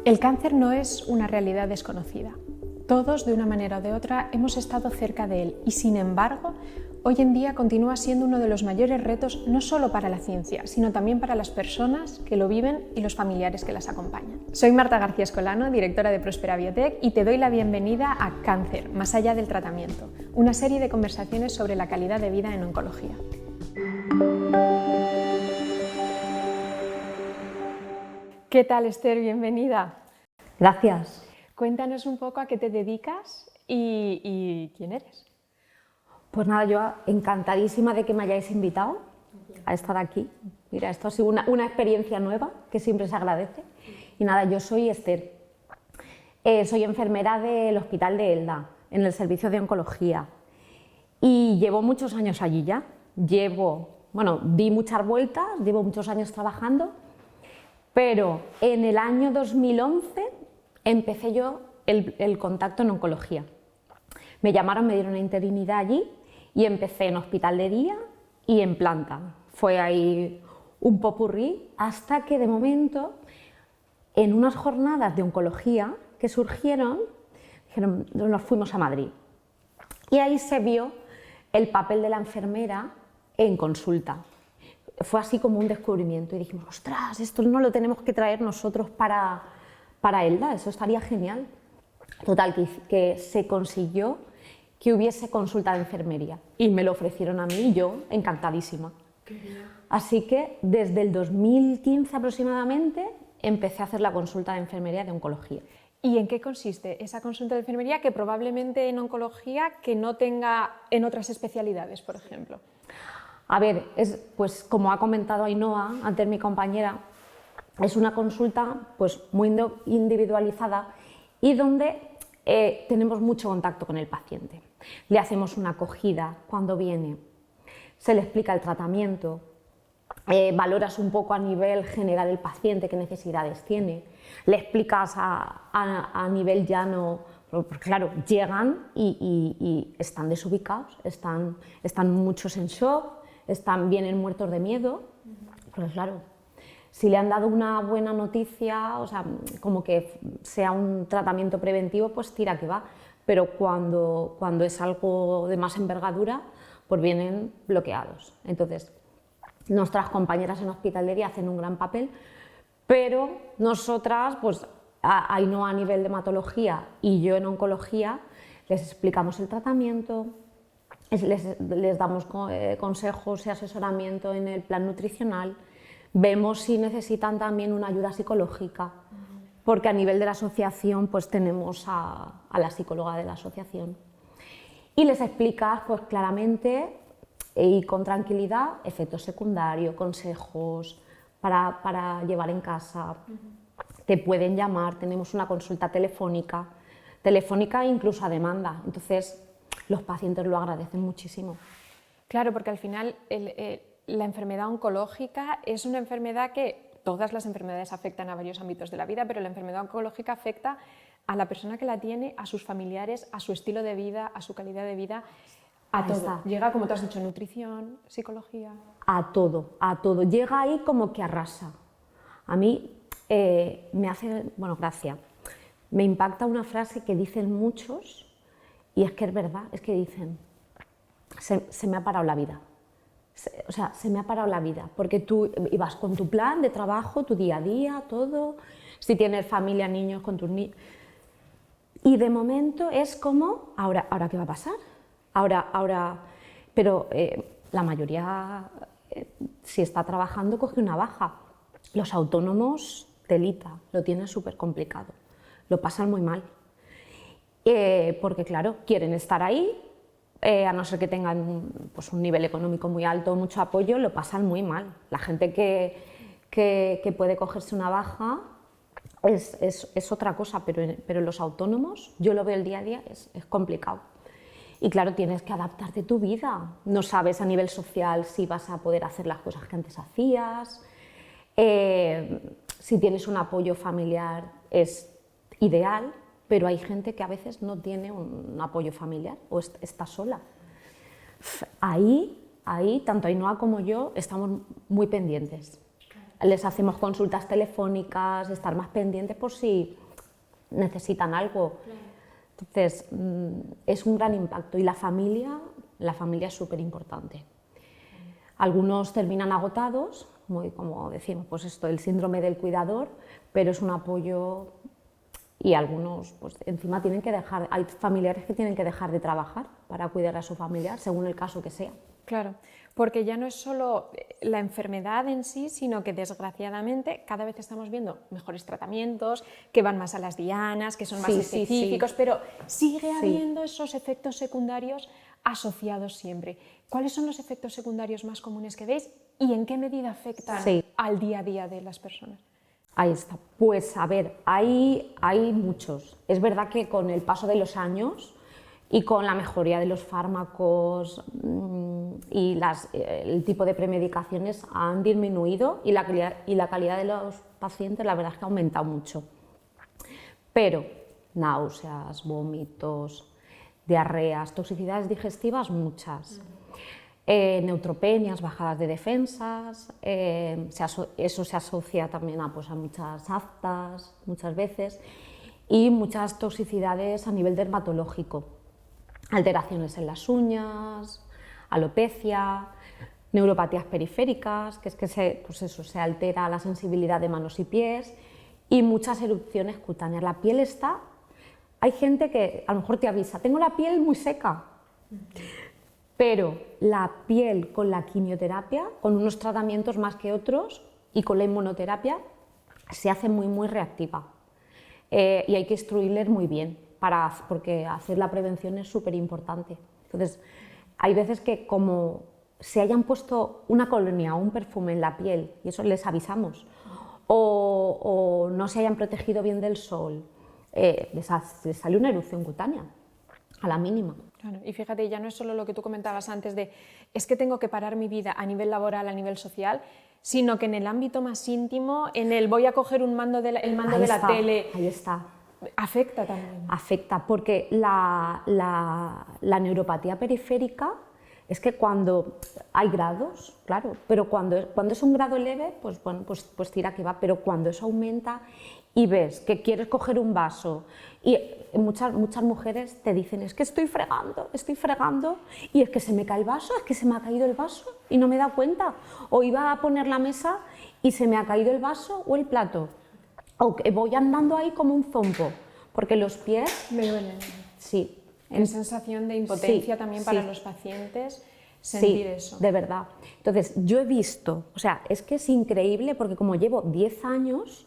El cáncer no es una realidad desconocida. Todos, de una manera o de otra, hemos estado cerca de él y, sin embargo, hoy en día continúa siendo uno de los mayores retos no solo para la ciencia, sino también para las personas que lo viven y los familiares que las acompañan. Soy Marta García Escolano, directora de Prospera Biotech, y te doy la bienvenida a Cáncer, más allá del tratamiento, una serie de conversaciones sobre la calidad de vida en oncología. ¿Qué tal, Esther? Bienvenida. Gracias. Cuéntanos un poco a qué te dedicas y quién eres. Pues nada, yo encantadísima de que me hayáis invitado a estar aquí. Mira, esto ha sido una experiencia nueva que siempre se agradece. Y nada, yo soy Esther. Soy enfermera del Hospital de Elda, en el servicio de oncología. Y llevo muchos años allí ya. Di muchas vueltas, llevo muchos años trabajando. Pero en el año 2011 empecé yo el contacto en oncología. Me llamaron, me dieron una interinidad allí y empecé en hospital de día y en planta. Fue ahí un popurrí hasta que de momento, en unas jornadas de oncología que surgieron, nos fuimos a Madrid. Y ahí se vio el papel de la enfermera en consulta. Fue así como un descubrimiento y dijimos, ostras, esto no lo tenemos que traer nosotros para Elda, eso estaría genial. Total, que se consiguió que hubiese consulta de enfermería y me lo ofrecieron a mí y yo encantadísima. Así que desde el 2015 aproximadamente empecé a hacer la consulta de enfermería de oncología. ¿Y en qué consiste esa consulta de enfermería que probablemente en oncología que no tenga en otras especialidades, por ejemplo? A ver, pues como ha comentado Ainhoa, antes mi compañera, es una consulta pues muy individualizada y donde tenemos mucho contacto con el paciente. Le hacemos una acogida cuando viene, se le explica el tratamiento, valoras un poco a nivel general el paciente qué necesidades tiene, le explicas a nivel llano, porque claro, llegan y están desubicados, están muchos en shock, vienen muertos de miedo, pues claro, si le han dado una buena noticia, o sea, como que sea un tratamiento preventivo, pues tira que va, pero cuando es algo de más envergadura, pues vienen bloqueados. Entonces, nuestras compañeras en hospital de día hacen un gran papel, pero nosotras, pues Ainhoa a nivel de hematología y yo en oncología, les explicamos el tratamiento, les damos consejos y asesoramiento en el plan nutricional, vemos si necesitan también una ayuda psicológica, porque a nivel de la asociación pues tenemos a la psicóloga de la asociación. Y les explicas pues claramente y con tranquilidad efectos secundarios, consejos para llevar en casa. Te pueden llamar, tenemos una consulta telefónica incluso a demanda. Entonces los pacientes lo agradecen muchísimo. Claro, porque al final la enfermedad oncológica es una enfermedad que todas las enfermedades afectan a varios ámbitos de la vida, pero la enfermedad oncológica afecta a la persona que la tiene, a sus familiares, a su estilo de vida, a su calidad de vida, a todo. Llega, como tú has dicho, nutrición, psicología. A todo. Llega ahí como que arrasa. A mí me hace, gracia. Me impacta una frase que dicen muchos, y es que es verdad, es que dicen, se me ha parado la vida. Se me ha parado la vida, porque tú ibas con tu plan de trabajo, tu día a día, todo, si tienes familia, niños, con tus niños, y de momento es como, ¿ahora qué va a pasar? Pero la mayoría, si está trabajando, coge una baja. Los autónomos, telita, lo tienen súper complicado, lo pasan muy mal, porque claro, quieren estar ahí, a no ser que tengan pues, un nivel económico muy alto, mucho apoyo, lo pasan muy mal. La gente que puede cogerse una baja es otra cosa, pero los autónomos, yo lo veo el día a día, es complicado. Y claro, tienes que adaptarte tu vida, no sabes a nivel social si vas a poder hacer las cosas que antes hacías, si tienes un apoyo familiar es ideal, pero hay gente que a veces no tiene un apoyo familiar o está sola. Ahí, tanto Ainhoa como yo estamos muy pendientes. les hacemos consultas telefónicas, estar más pendientes por si necesitan algo. Entonces, es un gran impacto y la familia es súper importante. Algunos terminan agotados, como decimos, pues esto, el síndrome del cuidador, pero es un apoyo y algunos, pues encima tienen que dejar, hay familiares que tienen que dejar de trabajar para cuidar a su familiar, según el caso que sea. Claro, porque ya no es solo la enfermedad en sí, sino que desgraciadamente cada vez estamos viendo mejores tratamientos, que van más a las dianas, que son más específicos, pero sigue habiendo esos efectos secundarios asociados siempre. ¿Cuáles son los efectos secundarios más comunes que veis y en qué medida afectan al día a día de las personas? Ahí está. Pues a ver, hay muchos. Es verdad que con el paso de los años y con la mejoría de los fármacos y el tipo de premedicaciones han disminuido y la calidad de los pacientes la verdad es que ha aumentado mucho. Pero náuseas, vómitos, diarreas, toxicidades digestivas, muchas. Neutropenias, bajadas de defensas, eso se asocia también a muchas aftas, muchas veces, y muchas toxicidades a nivel dermatológico, alteraciones en las uñas, alopecia, neuropatías periféricas, que es que se altera la sensibilidad de manos y pies, y muchas erupciones cutáneas. La piel hay gente que a lo mejor te avisa, tengo la piel muy seca. Pero la piel con la quimioterapia, con unos tratamientos más que otros y con la inmunoterapia, se hace muy reactiva. Y hay que instruirles muy bien, porque hacer la prevención es súper importante. Entonces, hay veces que como se hayan puesto una colonia o un perfume en la piel, y eso les avisamos, o no se hayan protegido bien del sol, les sale una erupción cutánea, a la mínima. Claro, y fíjate, ya no es solo lo que tú comentabas antes de es que tengo que parar mi vida a nivel laboral, a nivel social, sino que en el ámbito más íntimo, en el voy a coger el mando de la tele. Ahí está. Afecta también. Afecta, porque la neuropatía periférica es que cuando hay grados, claro, pero cuando es un grado leve, pues bueno, pues tira que va, pero cuando eso aumenta y ves que quieres coger un vaso y muchas mujeres te dicen es que estoy fregando y es que se me cae el vaso, es que se me ha caído el vaso y no me he dado cuenta, o iba a poner la mesa y se me ha caído el vaso o el plato, o que voy andando ahí como un zombo, porque los pies me duelen. Sí. Qué sensación de impotencia también para los pacientes sentir eso. De verdad. Entonces, yo he visto, o sea, es que es increíble porque como llevo 10 años,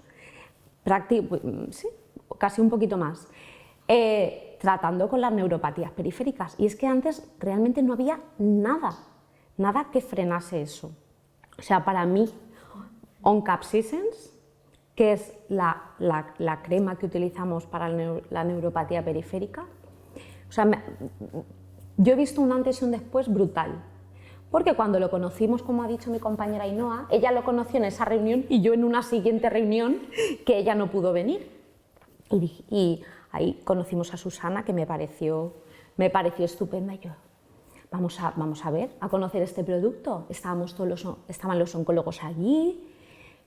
casi un poquito más, tratando con las neuropatías periféricas, y es que antes realmente no había nada que frenase eso. O sea, para mí, Oncapsisens, que es la crema que utilizamos para la neuropatía periférica, o sea, yo he visto un antes y un después brutal, porque cuando lo conocimos, como ha dicho mi compañera Ainhoa, ella lo conoció en esa reunión y yo en una siguiente reunión que ella no pudo venir. Y ahí conocimos a Susana, que me pareció estupenda, y yo, vamos a ver, a conocer este producto. Estaban los oncólogos allí,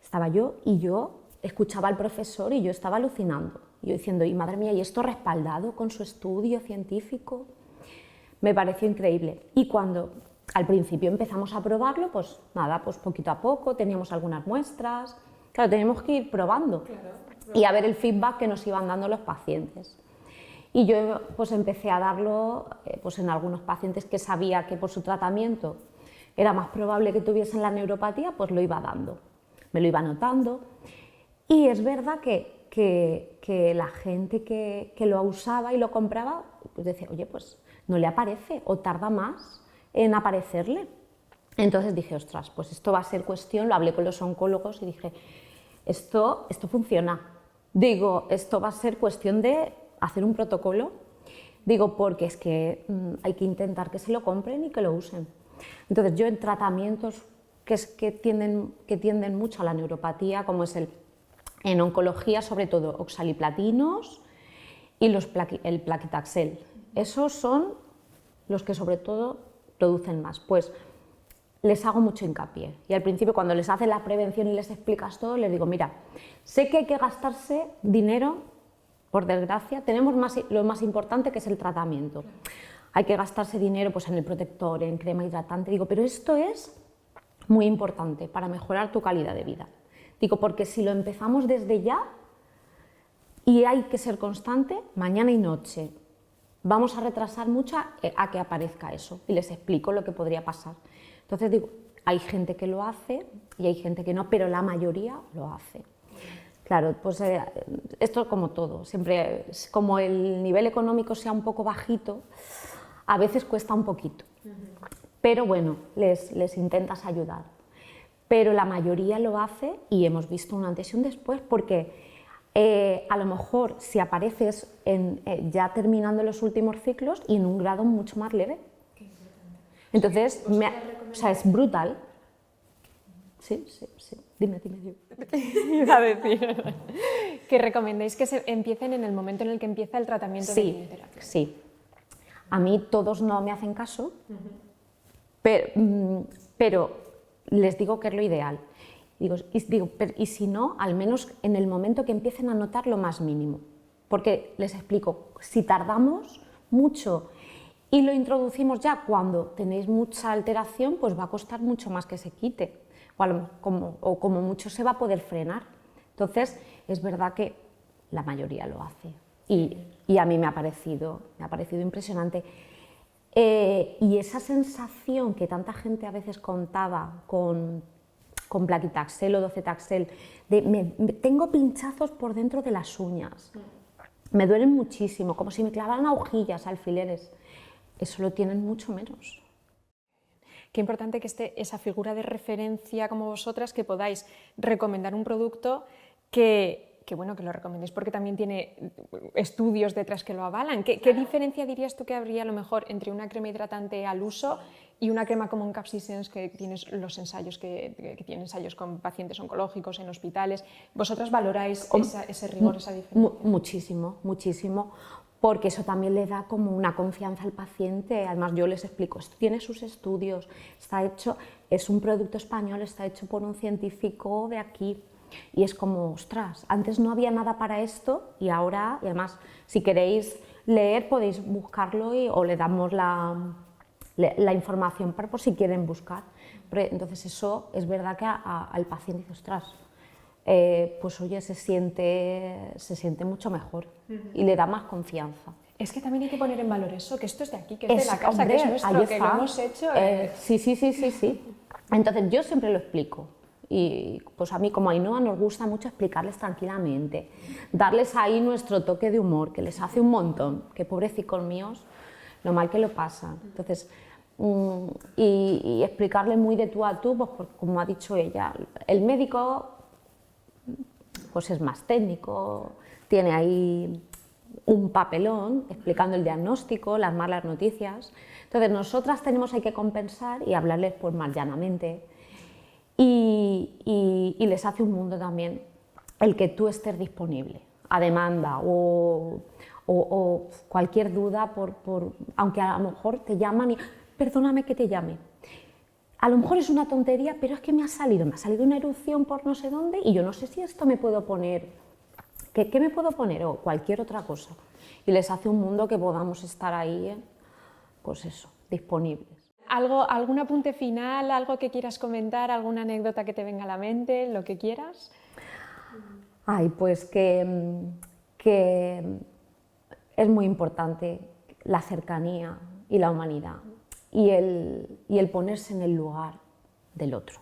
estaba yo, y yo escuchaba al profesor y yo estaba alucinando. Yo diciendo, y madre mía, ¿y esto respaldado con su estudio científico? Me pareció increíble. Y cuando al principio empezamos a probarlo, pues nada, pues poquito a poco, teníamos algunas muestras. Claro, teníamos que ir probando y a ver el feedback que nos iban dando los pacientes. Y yo pues empecé a darlo pues en algunos pacientes que sabía que por su tratamiento era más probable que tuviesen la neuropatía, pues lo iba dando, me lo iba anotando. Y es verdad que la gente que lo usaba y lo compraba, pues decía, oye, pues no le aparece o tarda más en aparecerle. Entonces dije, ostras, pues esto va a ser cuestión, lo hablé con los oncólogos y dije, esto funciona. Digo, esto va a ser cuestión de hacer un protocolo. Digo, porque es que hay que intentar que se lo compren y que lo usen. Entonces yo en tratamientos que tienden mucho a la neuropatía, como es en oncología, sobre todo oxaliplatinos y el plaquitaxel. Esos son los que sobre todo producen más. Pues les hago mucho hincapié. Y al principio, cuando les haces la prevención y les explicas todo, les digo, mira, sé que hay que gastarse dinero, por desgracia, tenemos lo más importante, que es el tratamiento. Hay que gastarse dinero pues, en el protector, en crema hidratante. Digo, pero esto es muy importante para mejorar tu calidad de vida. Digo, porque si lo empezamos desde ya y hay que ser constante, mañana y noche, vamos a retrasar mucho a que aparezca eso. Y les explico lo que podría pasar. Entonces digo, hay gente que lo hace y hay gente que no, pero la mayoría lo hace. Claro, pues esto es como todo, siempre, como el nivel económico sea un poco bajito, a veces cuesta un poquito, pero bueno, les intentas ayudar. Pero la mayoría lo hace y hemos visto un antes y un después, porque a lo mejor si apareces ya terminando los últimos ciclos y en un grado mucho más leve. Entonces, o sea, es brutal. Sí. Dime. Iba a decir que recomendéis que se empiecen en el momento en el que empieza el tratamiento de quimioterapia. Sí. A mí todos no me hacen caso, pero les digo que es lo ideal. Y si no, al menos en el momento que empiecen a notar lo más mínimo. Porque les explico, si tardamos mucho y lo introducimos ya cuando tenéis mucha alteración, pues va a costar mucho más que se quite. O como mucho se va a poder frenar. Entonces, es verdad que la mayoría lo hace. Y a mí me ha parecido impresionante. Y esa sensación que tanta gente a veces contaba con Placitaxel o Docetaxel, tengo pinchazos por dentro de las uñas, me duelen muchísimo, como si me clavaran agujillas, alfileres, eso lo tienen mucho menos. Qué importante que esté esa figura de referencia como vosotras, que podáis recomendar un producto que lo recomendéis porque también tiene estudios detrás que lo avalan. ¿Qué diferencia dirías tú que habría a lo mejor entre una crema hidratante al uso y una crema como un CapsiSense que tienes los ensayos que tiene ensayos con pacientes oncológicos en hospitales? ¿Vosotras valoráis ese rigor, esa diferencia? Muchísimo, porque eso también le da como una confianza al paciente. Además, yo les explico, esto tiene sus estudios, está hecho, es un producto español, está hecho por un científico de aquí. Y es como, ostras, antes no había nada para esto y ahora, y además, si queréis leer, podéis buscarlo o le damos la información por si quieren buscar. Pero, entonces eso es verdad que al paciente dice, ostras, pues oye, se siente mucho mejor y le da más confianza. Es que también hay que poner en valor eso, que esto es de aquí, que es de la casa, hombre, que es nuestro, que lo hemos hecho. Sí. Entonces yo siempre lo explico. Y pues a mí como Ainhoa nos gusta mucho explicarles tranquilamente, darles ahí nuestro toque de humor, que les hace un montón, que pobrecicos míos, lo mal que lo pasan. Entonces, y explicarles muy de tú a tú, pues como ha dicho ella, el médico pues es más técnico, tiene ahí un papelón explicando el diagnóstico, las malas noticias. Entonces nosotras hay que compensar y hablarles pues más llanamente. Y les hace un mundo también el que tú estés disponible a demanda o cualquier duda, aunque a lo mejor te llaman y perdóname que te llame. A lo mejor es una tontería, pero es que me ha salido una erupción por no sé dónde y yo no sé si esto me puedo poner, ¿qué me puedo poner? O cualquier otra cosa. Y les hace un mundo que podamos estar ahí, pues eso, disponibles. ¿Algún apunte final, algo que quieras comentar, alguna anécdota que te venga a la mente, lo que quieras? Ay, pues que es muy importante la cercanía y la humanidad y el ponerse en el lugar del otro,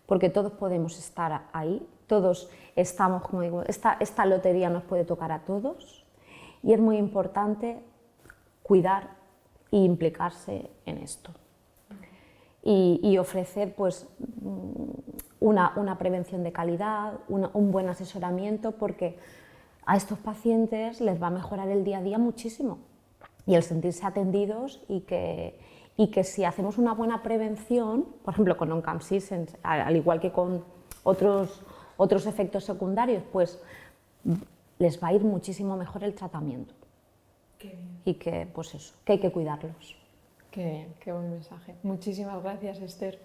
porque todos podemos estar ahí, todos estamos, como digo, esta lotería nos puede tocar a todos y es muy importante cuidar e implicarse en esto. Y ofrecer pues, una prevención de calidad, un buen asesoramiento, porque a estos pacientes les va a mejorar el día a día muchísimo y el sentirse atendidos y que si hacemos una buena prevención, por ejemplo con un CapsiSense, al igual que con otros efectos secundarios, pues les va a ir muchísimo mejor el tratamiento. Qué bien. Y que, pues eso, que hay que cuidarlos. Qué buen mensaje. Muchísimas gracias, Esther.